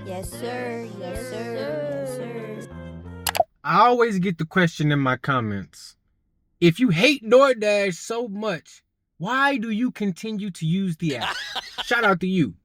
Yes, sir. Yes, sir. Yes, sir. I always get the question in my comments. If you hate DoorDash so much, why do you continue to use the app? Shout out to you.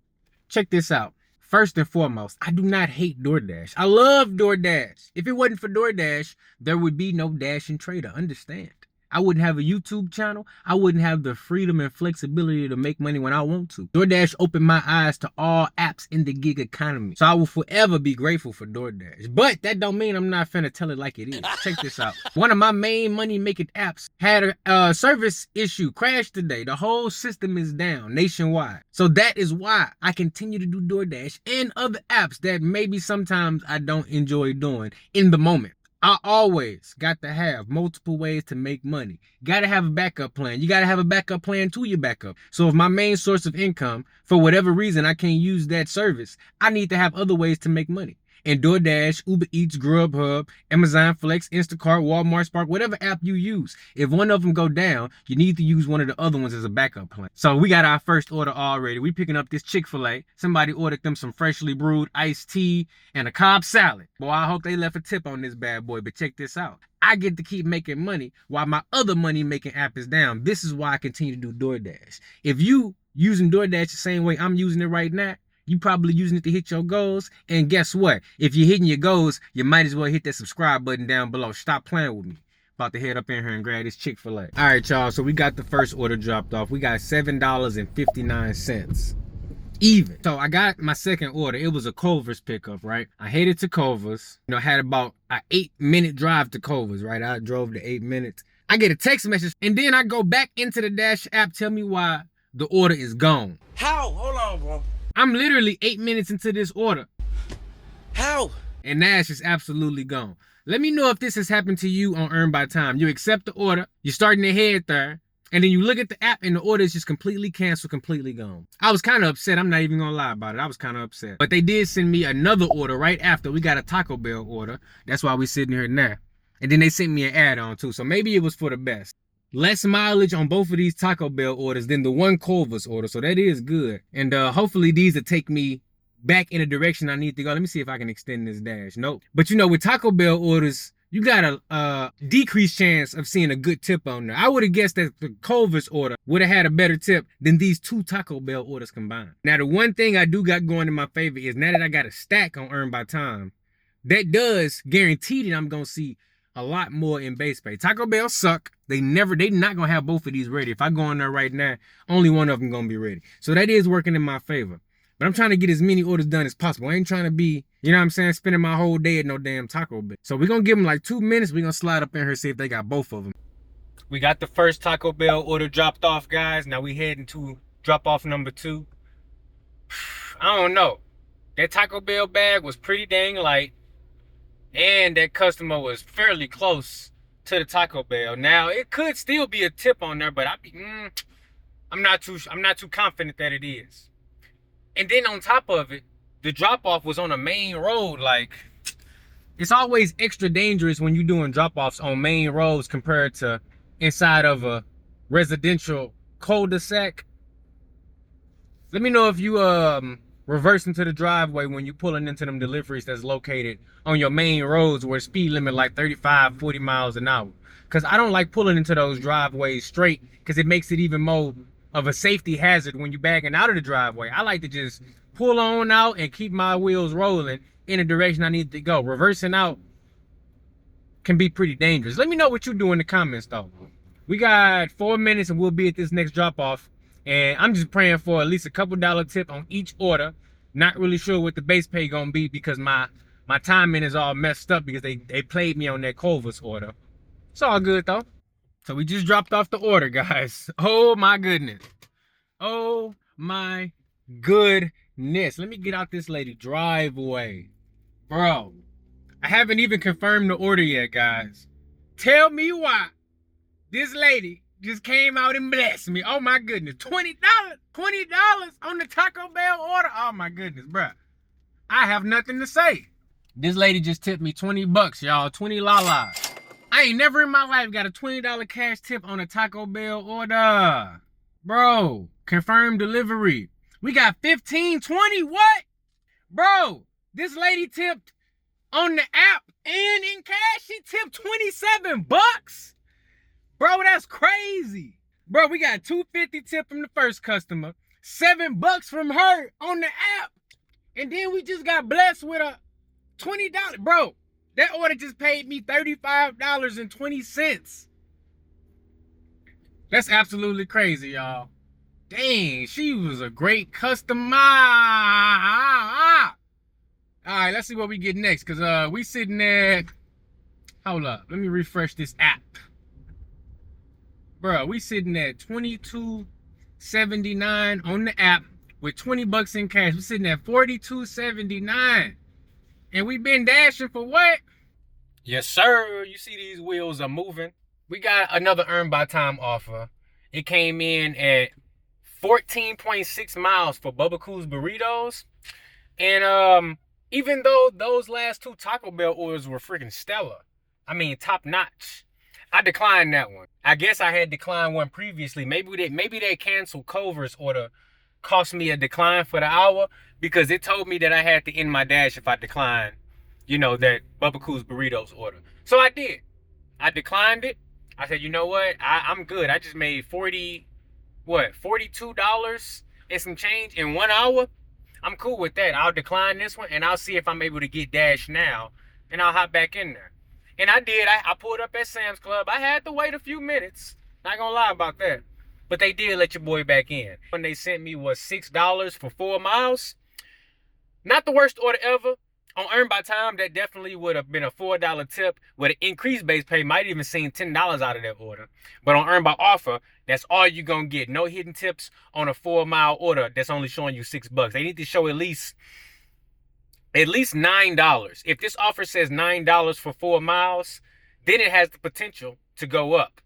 Check this out. First and foremost, I do not hate DoorDash. I love DoorDash. If it wasn't for DoorDash, there would be no Dash and Trader. Understand? I wouldn't have a YouTube channel. I wouldn't have the freedom and flexibility to make money when I want to. DoorDash opened my eyes to all apps in the gig economy. So I will forever be grateful for DoorDash. But that don't mean I'm not finna tell it like it is. Check this out. One of my main money-making apps had a service issue, crashed today. The whole system is down nationwide. So that is why I continue to do DoorDash and other apps that maybe sometimes I don't enjoy doing in the moment. I always got to have multiple ways to make money. Got to have a backup plan. You got to have a backup plan to your backup. So if my main source of income, for whatever reason, I can't use that service, I need to have other ways to make money. And DoorDash, Uber Eats, Grubhub, Amazon Flex, Instacart, Walmart Spark, whatever app you use, if one of them go down, you need to use one of the other ones as a backup plan. So we got our first order already. We picking up this Chick-fil-A. Somebody ordered them some freshly brewed iced tea and a Cobb salad. Boy, I hope they left a tip on this bad boy, but check this out. I get to keep making money while my other money-making app is down. This is why I continue to do DoorDash. If you using DoorDash the same way I'm using it right now, you probably using it to hit your goals. And guess what? If you're hitting your goals, you might as well hit that subscribe button down below. Stop playing with me. About to head up in here and grab this Chick-fil-A. All right, y'all. So we got the first order dropped off. We got $7.59. Even. So I got my second order. It was a Culver's pickup, right? I headed to Culver's. Had about an 8-minute drive to Culver's, right? I drove the 8 minutes. I get a text message, and then I go back into the Dash app, tell me why the order is gone. How? Hold on, bro. I'm literally 8 minutes into this order. How? And Dash is absolutely gone. Let me know if this has happened to you on Earn by Time. You accept the order, you're starting to head there, and then you look at the app and the order is just completely canceled, completely gone. I was kind of upset. I'm not even gonna lie about it. I was kind of upset. But they did send me another order right after. We got a Taco Bell order. That's why we're sitting here now. And then they sent me an add-on too. So maybe it was for the best. Less mileage on both of these Taco Bell orders than the one Culver's order. So that is good. And hopefully these will take me back in the direction I need to go. Let me see if I can extend this Dash. Nope. But with Taco Bell orders, you got a decreased chance of seeing a good tip on there. I would have guessed that the Culver's order would have had a better tip than these two Taco Bell orders combined. Now, the one thing I do got going in my favor is now that I got a stack on Earn by Time, that does guarantee that I'm going to see a lot more in base pay. Taco Bell suck. They not gonna have both of these ready. If I go in there right now, only one of them gonna be ready. So that is working in my favor. But I'm trying to get as many orders done as possible. I ain't trying to be, spending my whole day at no damn Taco Bell. So we're gonna give them like 2 minutes. We're gonna slide up in here, see if they got both of them. We got the first Taco Bell order dropped off, guys. Now we heading to drop off number 2. I don't know. That Taco Bell bag was pretty dang light. And that customer was fairly close to the Taco Bell. Now it could still be a tip on there, but I'm not too confident that it is. And then on top of it, the drop off was on a main road. Like, it's always extra dangerous when you're doing drop offs on main roads compared to inside of a residential cul-de-sac. Let me know if you reverse into the driveway when you're pulling into them deliveries that's located on your main roads where speed limit like 35, 40 miles an hour. Because I don't like pulling into those driveways straight because it makes it even more of a safety hazard when you're backing out of the driveway. I like to just pull on out and keep my wheels rolling in the direction I need to go. Reversing out can be pretty dangerous. Let me know what you do in the comments though. We got 4 minutes and we'll be at this next drop off. And I'm just praying for at least a couple dollar tip on each order. Not really sure what the base pay gonna be because my timing is all messed up because they played me on that Culver's order. It's all good though. So we just dropped off the order, guys. Oh my goodness. Oh my goodness. Let me get out this lady driveway. Bro, I haven't even confirmed the order yet, guys. Tell me why this lady just came out and blessed me. Oh my goodness. $20 on the Taco Bell order. Oh my goodness, bruh. I have nothing to say. This lady just tipped me 20 bucks, y'all. 20 lalas. I ain't never in my life got a $20 cash tip on a Taco Bell order. Bro, confirmed delivery. We got 15, 20, what? Bro, This lady tipped on the app and in cash. She tipped 27 bucks. Bro, that's crazy. Bro, we got $2.50 tip from the first customer, $7 from her on the app. And then we just got blessed with a $20. Bro, that order just paid me $35.20. That's absolutely crazy, y'all. Dang, she was a great customer. All right, let's see what we get next. Cause we sitting at, hold up, let me refresh this app. Bro, we sitting at $22.79 on the app with 20 bucks in cash. We sitting at $42.79. And we been dashing for what? Yes, sir. You see these wheels are moving. We got another earn by time offer. It came in at 14.6 miles for Bubba Cool's burritos. And even though those last two Taco Bell orders were freaking stellar, I mean top notch, I declined that one. I guess I had declined one previously. Maybe they canceled Culver's order, cost me a decline for the hour because it told me that I had to end my dash if I declined, that Bubba Cool's burritos order. So I did. I declined it. I said, you know what? I'm good. I just made $42 and some change in 1 hour. I'm cool with that. I'll decline this one and I'll see if I'm able to get Dash now and I'll hop back in there. And I did. I pulled up at Sam's Club. I had to wait a few minutes. Not gonna lie about that. But they did let your boy back in. When they sent me was $6 for 4 miles. Not the worst order ever. On Earn by Time, that definitely would have been a $4 tip with an increased base pay. Might even seen $10 out of that order. But on Earn by Offer, that's all you're gonna get. No hidden tips on a 4-mile order that's only showing you $6. They need to show at least $9. If this offer says $9 for 4 miles, then it has the potential to go up.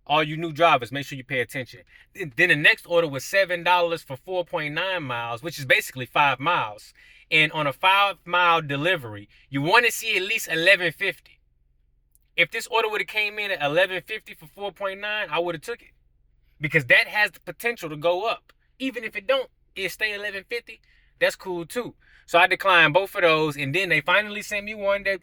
All you new drivers, make sure you pay attention. Then the next order was $7 for 4.9 miles, which is basically 5 miles. And on a 5-mile delivery, you want to see at least $11.50. If this order would have came in at $11.50 for 4.9, I would have took it. Because that has the potential to go up. Even if it don't, it stay $11.50. That's cool too. So I declined both of those. And then they finally sent me one that,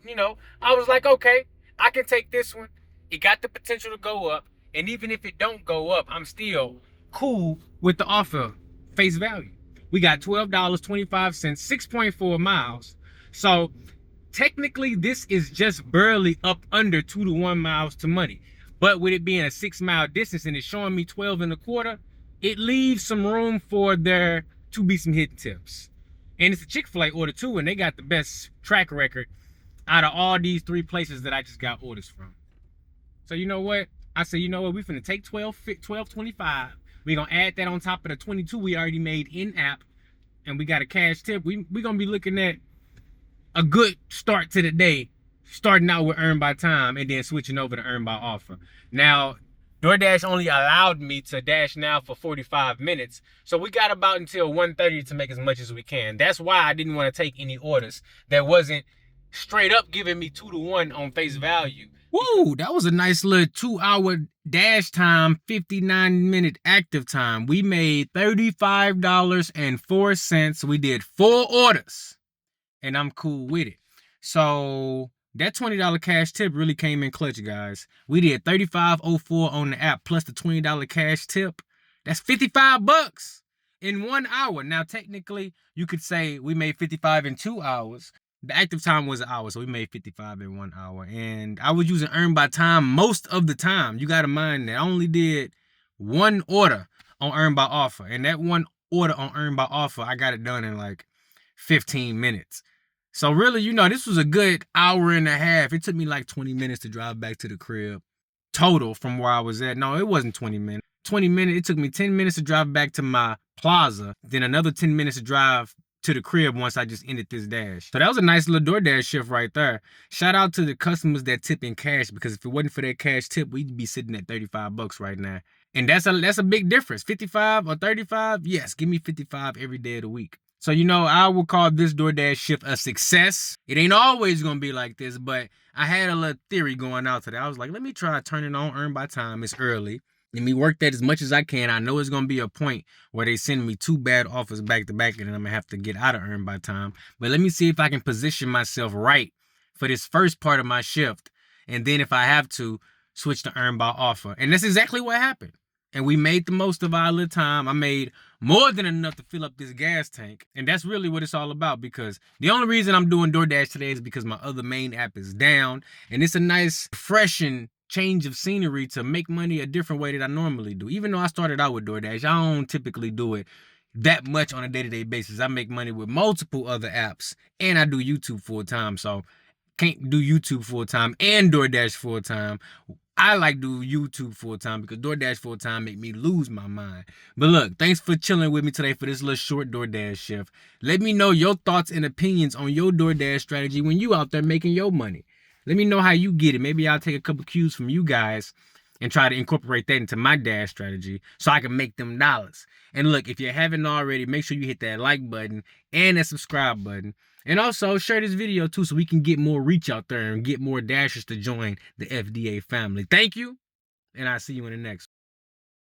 I was like, okay, I can take this one. It got the potential to go up. And even if it don't go up, I'm still cool with the offer face value. We got $12.25, 6.4 miles. So technically this is just barely up under 2 to 1 miles to money. But with it being a 6-mile distance and it's showing me 12.25, it leaves some room for there to be some hidden tips. And it's a Chick-fil-A order too, and they got the best track record out of all these 3 places that I just got orders from. So you know what? I said, we finna take $12.25. We're gonna add that on top of the 22 we already made in-app, and we got a cash tip. We're gonna be looking at a good start to the day, starting out with Earn by Time and then switching over to Earn by Offer. Now, DoorDash only allowed me to dash now for 45 minutes, so we got about until 1:30 to make as much as we can. That's why I didn't want to take any orders that wasn't straight up giving me 2 to 1 on face value. Woo, that was a nice little 2-hour dash time, 59-minute active time. We made $35.04. We did 4 orders, and I'm cool with it. So that $20 cash tip really came in clutch, guys. We did $35.04 on the app plus the $20 cash tip. That's $55 in 1 hour. Now, technically, you could say we made $55 in 2 hours. The active time was an hour, so we made $55 in 1 hour. And I was using Earn by Time most of the time. You got to mind that I only did 1 order on Earn by Offer. And that 1 order on Earn by Offer, I got it done in like 15 minutes. So really, this was a good hour and a half. It took me like 20 minutes to drive back to the crib total from where I was at. No, it wasn't 20 minutes. 20 minutes, it took me 10 minutes to drive back to my plaza. Then another 10 minutes to drive to the crib once I just ended this dash. So that was a nice little DoorDash shift right there. Shout out to the customers that tip in cash, because if it wasn't for that cash tip, we'd be sitting at $35 right now. And that's a big difference. 55 or 35? Yes, give me 55 every day of the week. So, I will call this DoorDash shift a success. It ain't always going to be like this, but I had a little theory going out today. I was like, let me try turning on Earn by Time. It's early. Let me work that as much as I can. I know it's going to be a point where they send me 2 bad offers back to back and then I'm going to have to get out of Earn by Time. But let me see if I can position myself right for this first part of my shift. And then if I have to, switch to Earn by Offer. And that's exactly what happened. And we made the most of our little time. I made more than enough to fill up this gas tank. And that's really what it's all about, because the only reason I'm doing DoorDash today is because my other main app is down. And it's a nice, refreshing change of scenery to make money a different way that I normally do. Even though I started out with DoorDash, I don't typically do it that much on a day-to-day basis. I make money with multiple other apps, and I do YouTube full-time. So can't do YouTube full-time and DoorDash full-time. I like do YouTube full-time because DoorDash full-time make me lose my mind. But look, thanks for chilling with me today for this little short DoorDash shift. Let me know your thoughts and opinions on your DoorDash strategy when you out there making your money. Let me know how you get it. Maybe I'll take a couple cues from you guys and try to incorporate that into my dash strategy so I can make them dollars. And look, if you haven't already, make sure you hit that like button and that subscribe button. And also share this video too so we can get more reach out there and get more dashers to join the FDA family. Thank you, and I'll see you in the next one.